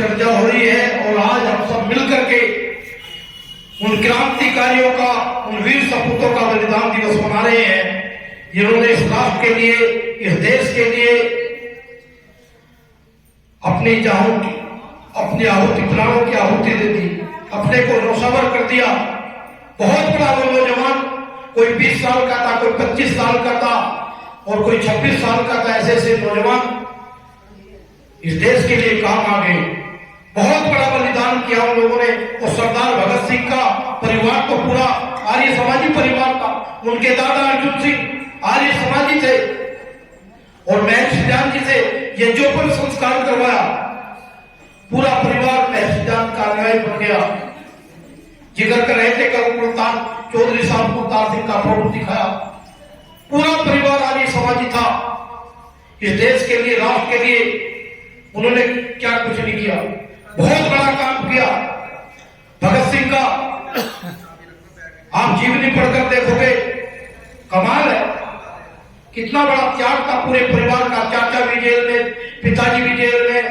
चर्चा हो रही है और आज हम सब मिलकर के उन क्रांतिकारियों का, उन वीर सपूतों का बलिदान दिवस मना रहे हैं, जिन्होंने इस राष्ट्र के लिए, इस देश के लिए अपनी आहुति, प्राणों की आहुति दे दी, अपने को नौसवर कर दिया। बहुत बड़ा वो नौजवान, कोई 20 साल का था, कोई 25 साल का था और कोई 26 साल का था। ऐसे ऐसे नौजवान इस देश के लिए काम आ गए। बहुत बड़ा बलिदान किया उन लोगों ने। और सरदार भगत सिंह का परिवार तो पूरा आर्य समाजी परिवार था। उनके दादा अर्जुन सिंह आर्य समाजी थे और महर्षि ध्यान जी से ये जो पर संस्कार करवाया, पूरा परिवार महर्षि ध्यान का अनुयायी बन गया। जिक्र कर रहे थे कल मुल्तान चौधरी साहब मुल्तान सिंह का फोटो दिखाया। पूरा परिवार आर्य समाजी था। इस देश के लिए, राष्ट्र के लिए उन्होंने क्या कुछ नहीं किया, बहुत बड़ा काम किया। भगत सिंह का आप जीवनी पढ़कर देखोगे, कमाल है। कितना बड़ा त्याग था पूरे परिवार का। चाचा भी जेल में, पिताजी भी जेल में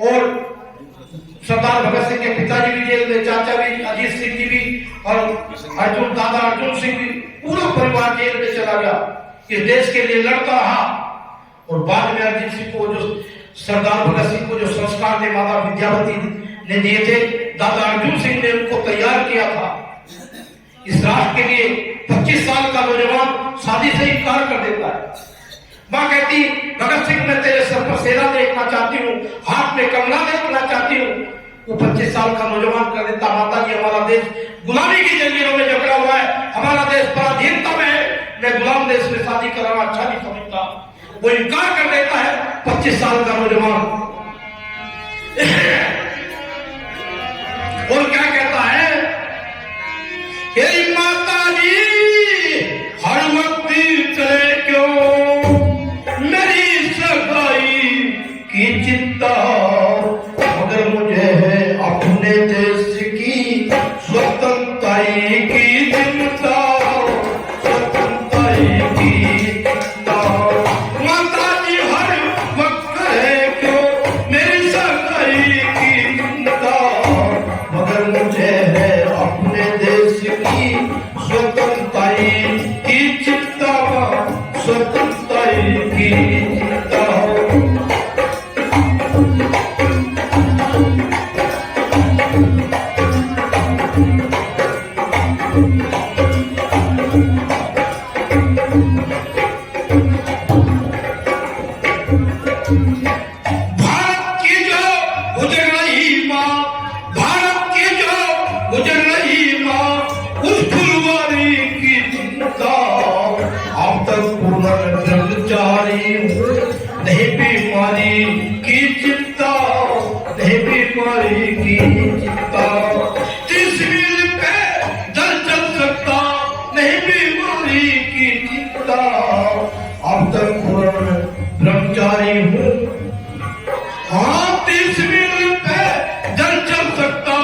और सरदार भगत सिंह के पिताजी भी जेल में, चाचा भी, अजीत सिंह जी भी और दादा अर्जुन सिंह भी, पूरा परिवार जेल में चला गया। इस देश के लिए लड़ता रहा और बाद में अजीत सिंह को, जो सरदार भगत सिंह को जो संस्कार थे माता विद्यावती ने दिए थे, दादा अर्जुन सिंह ने उनको तैयार किया था इस राष्ट्र के लिए। 25 साल का नौजवान शादी से इनकार कर देता है। मां कहती, भगत सिंह मैं तेरे सर पर सेना देखना चाहती हूँ, हाथ में कमला देखना चाहती हूँ। वो 25 साल का नौजवान कर देता, माता जी हमारा देश गुलामी की जंजीरों में जकड़ा हुआ है, हमारा देश पराधीनता में है, मैं गुलाम देश में शादी कराना अच्छा नहीं समझता। वो इनकार कर देता है 25 साल का नौजवान। और क्या कहता है, हे माता जी हर वक्त चले क्यों मेरी सगाई की चिंता, मगर मुझे है अपने देश की स्वतंत्रता की चिंता, स्वतंत्रता की चिंता। माता जी हर वक्त है क्यों मेरी सगाई की चिंता, मगर मुझे है अपने देश की स्वतंत्रता की चिंता, स्वतंत्रता की चिंता। भारत की जो गुजर रही माँ, भारत की जो गुजर रही माँ, उस फुलवारी की चिंता, अब तक पुनर्ब्रह्मचारी नहीं बीमारी की चिंता, नहीं बीमारी की चिंता। 30 मील पे दल चल सकता नहीं बीमारी की चिंता, अब तक ब्रह्मचारी हूँ। हाँ 30 मील पे जल चल सकता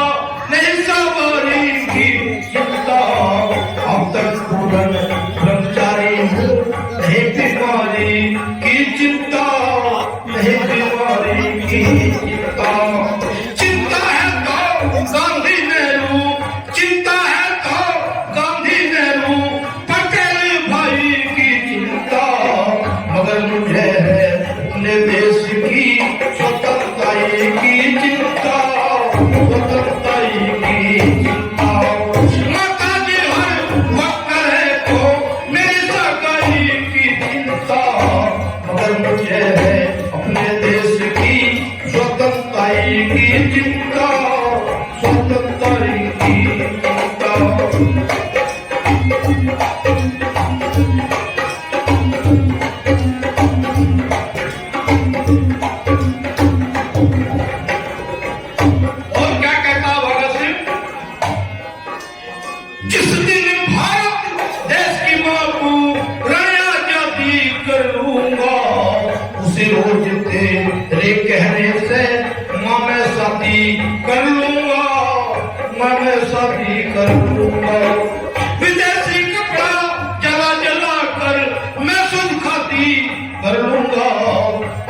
नहीं सवारी की चिंता, अब तक ब्रह्मचारी हूँ नहीं बीमारी की चिंता, नहीं बीमारी की चिंता। चिंता है तो गांधी नेहरू, चिंता है तो गांधी नेहरू, पटेल भाई की चिंता, मगर मुझे है अपने देश की स्वतंत्रता की चिंता, स्वतंत्रता की चिंता। माता जी हर वक्त है तो मेरी सगाई की चिंता, मगर मुझे है अपने देश की स्वतंत्रता की चिंता, स्वतंत्रता की चिंता। जिस दिन भारत देश की मां को रण आजादी कर लूंगा, उसी रोज तेरे कहने से मां मैं शादी कर लूंगा, मां मैं शादी कर लूंगा। विदेशी कपड़ा जला जला कर मैं शुद्ध खादी कर लूंगा,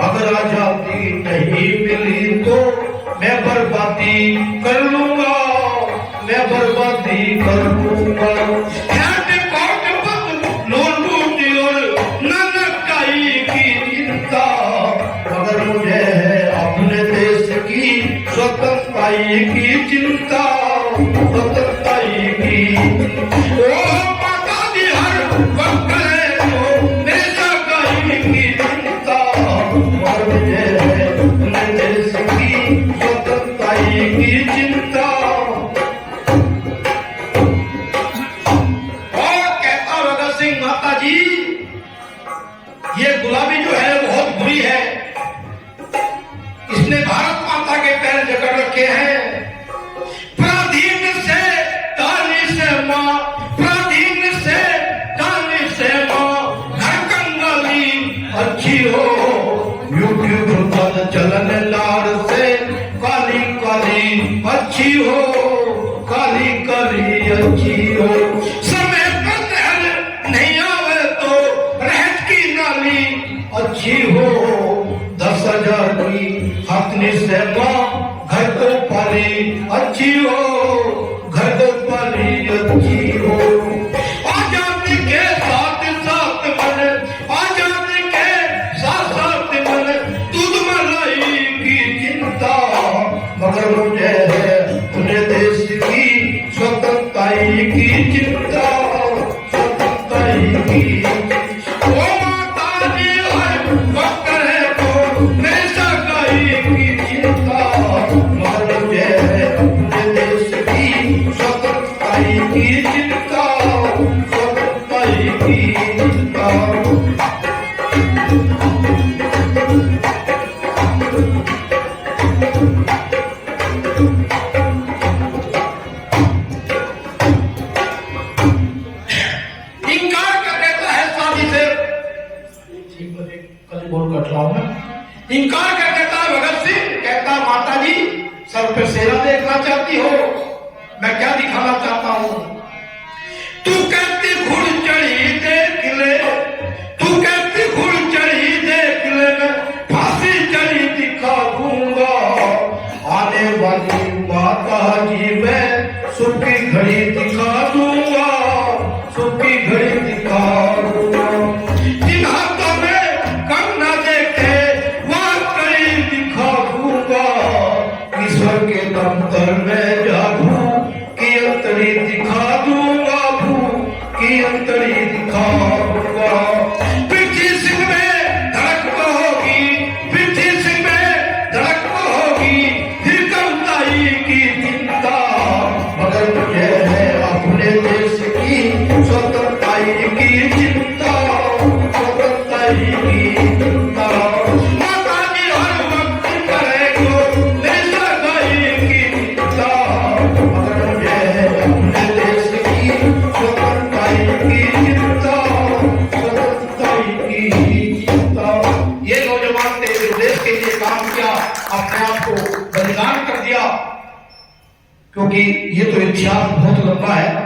अगर आजादी नहीं मिली तो मैं बर्बादी कर लूंगा, मैं बर्बादी कर लूंगा। मगर मुझे है अपने देश की स्वतंत्रता की चिंता, स्वतंत्रता की। ओ माता दी हर वक्त है तो देश की चिंता, मगर मुझे है अपने देश की स्वतंत्रता की चिंता। और कहता भगत सिंह, माता जी ये गुलामी जो है बहुत बुरी है, इसने भारत माता के पैर जकड़ रखे हैं। प्राधीन से ताली से माँ, प्राधीन से ताली से माँ, घर कंगाली अच्छी हो, यूट्यूब पर चलन लार से काली काली अच्छी हो, काली काली अच्छी हो। समय पर नहर नहीं आवे तो रहत की नाली अच्छी हो, 10,000 की हथनी से माँ घर को पाली अच्छी हो, घर को पाली अच्छी हो। आजादी के साथ साथ मन, आजादी के साथ साथ मन, दूध मलाई की चिंता, मगर मुझे है अपने देश की स्वतंत्रता की चिंता, स्वतंत्रता की। ओ माता जी हर वक्त है तो मेरे सगाई की चिंता, मगर मुझे है अपने देश की स्वतंत्रता की चिंता, स्वतंत्रता की चिंता। इंकार कर देता है शादी से, कल बोल कट रहा हूं मैं। इंकार कर देता है भगत सिंह, कहता माता जी सर पे सेना देखना चाहती हो, मैं क्या दिखाना चाहता हूं। तू कहती घुड़ चढ़ी देख ले, तू कहती घुड़ चढ़ी देख ले, मैं फांसी चढ़ी दिखा दूंगा। आने वाली माता जी मैं सुखी घड़ी दिखा दूंगा, सुखी घड़ी दिखा दूंगा। जिन हाथों में कंगना देखे वहां कड़ी दिखा दूंगा, ईश्वर के दफ्तर में जादू की अंतड़ी दिखा दूंगा, की अंतड़ी दिखा दूंगा। पृथ्वी सिंह में धड़क होगी, पृथ्वी सिंह में धड़क होगी, फिर कविताई की चिंता, मगर मुझे है अपने देश की स्वतंत्रता की चिंता, स्वतंत्रता की चिंता। माता जी हर वक्त करे को मेरी सगाई की चिंता, मगर मुझे है अपने देश की स्वतंत्रता की चिंता, स्वतंत्रता की चिंता। ये नौजवान ने जो देश के लिए काम किया, अपने आप को बलिदान कर दिया, क्योंकि ये तो इतिहास बहुत लंबा है।